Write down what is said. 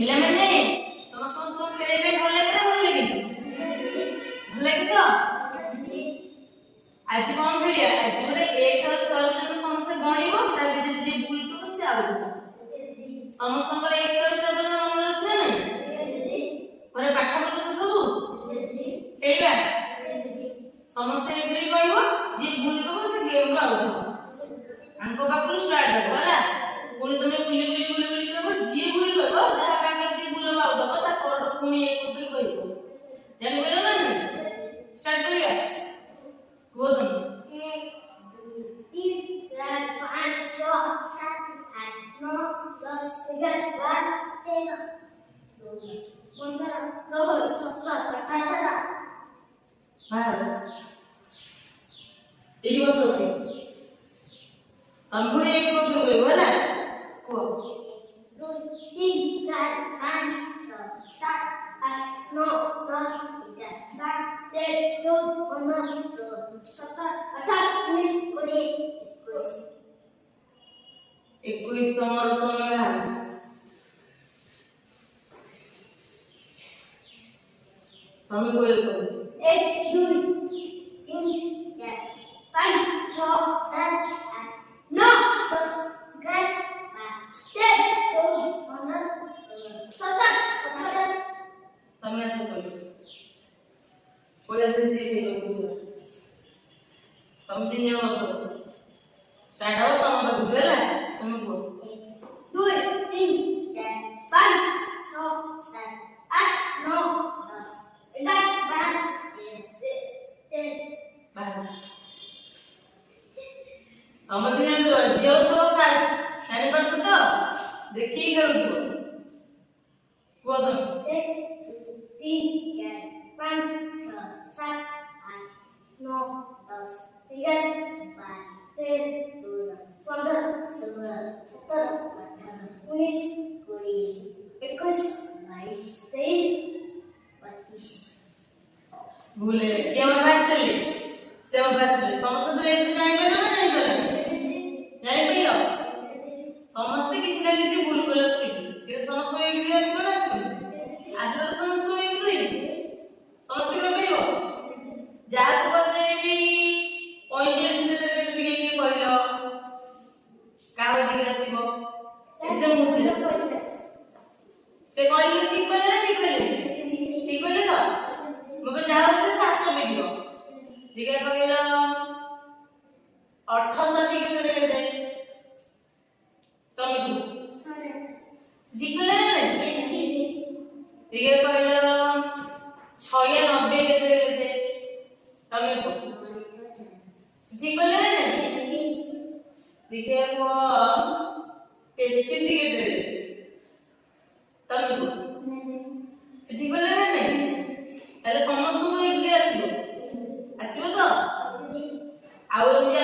ପିଲାମାନେ ତମ ସମସ୍ତଙ୍କୁ ଖେଳିବା ପାଇଁ ଭଲ ଲାଗେ ନା ଭଲ ଲାଗେନି? ଭଲ ଲାଗେ ତ? ଆଜି କଣ ଖେଳିବା? ଆଜି ଗୋଟେ 1 ଠାରୁ 6 ପର୍ଯ୍ୟନ୍ତ ସମସ୍ତେ ଗଣିବ, ତା ଭିତରେ ଯିଏ ଭୁଲ କରିବ ସେ ଆଉଟ ହେବ। ସମସ୍ତଙ୍କର 1 ଠାରୁ 6 ପର୍ଯ୍ୟନ୍ତ ମନେ ଅଛି ନା ନାହିଁ? ପରେ ପାଠ ପର୍ଯ୍ୟନ୍ତ ସବୁ ଖେଳିବା। ସମସ୍ତେ ଏଗ୍ରି କହିବ, ଯିଏ ଭୁଲ କରିବ ସେ ଗେମ୍ ରୁ ଆଉଟ ହେବ। ଆଙ୍କ ପାଖରୁ ଷ୍ଟାର୍ଟ ହେବ ହେଲା। ପୁଣି ତମେ ବୁଲି ବୁଲି କହିବ, ଯିଏ ଭୁଲ କରିବ ଯାହା ପାଖରେ ଯିଏ ଭୁଲ ହେବ ଆଉଟ ହେବ, ତା ପରଟା ପୁଣି ଏକ କରି କହିବ। ଜାଣିପାରିଲ ନା ନାହିଁ? ଷ୍ଟାର୍ଟ କରିବା। କୁହ ତମେ। 1 2 3 4 5 6 7 8 9 10 11 12 13 14 15 16 17 18 ଏଇ ବସ ଅଛି। ତମେ ପୁଣି ଏକ କରି କହିବ ହେଲା। କୁହ। 2 3 4 5 6 7 8 9 10 11 12 13 14 15 16 17 18 19 20 21 ତମର ତମେ ବାହାର। ତମେ କହିଲ 1 2 3 4 5 6 7 8 9 10 11 12 13 14 15 16 17 ତମେ ଆସ କହିଲ। ପଳେଇ ସେ ତମେ ତିନି ଜଣ ବସ। ଷ୍ଟାର୍ଟ ହେବ ତମ ପାଖରୁ ହେଲା। ତମେ କୁହ। 2 3 4 5 6 7 8 9 10 11 12 13 ବାହାର। ତମେ ତିନି ଜଣ ଝିଅ ସବୁ ଫାଷ୍ଟ ଜାଣିପାରୁଛ ତ? ଦେଖିକି ଖେଳୁଥିବ। କୁହ ତମେ। 1 2 3 4 5 6 7 8 9 10 11 12 13 14 16 17 18 19 20 21 22 23 25 ଭୁଲ ହେଲେ କିଏ ଆମର ଫାଷ୍ଟ ହେଲେ? ସେ ଆମର ଫାଷ୍ଟ ହେଲେ। ସମସ୍ତେ ତ ଏମିତି ଜାଣିପାରିଲ ନା ଜାଣିପାରିଲ? ଜାଣିପାରିଲ? ସମସ୍ତେ କିଛି ନା କିଛି ଭୁଲ କଲେ ସ୍ପିଡ୍। କିନ୍ତୁ ସମସ୍ତଙ୍କୁ ଏକ ଦୁଇ ଆସିବ ନା ଆସିବନି? ଆସିବ ତ ସମସ୍ତଙ୍କୁ ଏକ ଦୁଇ। ସମସ୍ତେ କହିପାରିବ? ଯାହାକୁ ପଚାରିବି 45 ଭିତରେ କେତେ ଟିକେ କହିଲ? କାହା ଦିକେ ଆସିବ? ଏତେ ମୁଚି ସେ କହିଲେ ଠିକ କହିଲେ ନା ଠିକ କହିଲେ? ଠିକ କହିଲେ ତ? ମୁଁ ବି ଯାହା ହଉଛି 7 କହିବ। ଟିକେ କହିଲ 68 କେତେ କେତେ? ତମେ କୁହ। ଠିକ କହିଲେ ନା ନାହିଁ? ଟିକେ କହିଲ 96 କେତେ କେତେ? ତମେ କୁହ। ଠିକ କହିଲେ ନା ନାହିଁ? ଟିକେ କୁହ 33 କେତେ? ତମେ କୁହ। ସେ ଠିକ କହିଲେ ନା ନାହିଁ? ତାହେଲେ ସମସ୍ତଙ୍କୁ ଏମିତି ଆସିବ। ଆସିବ ତ? ଆଉ ଏମିତି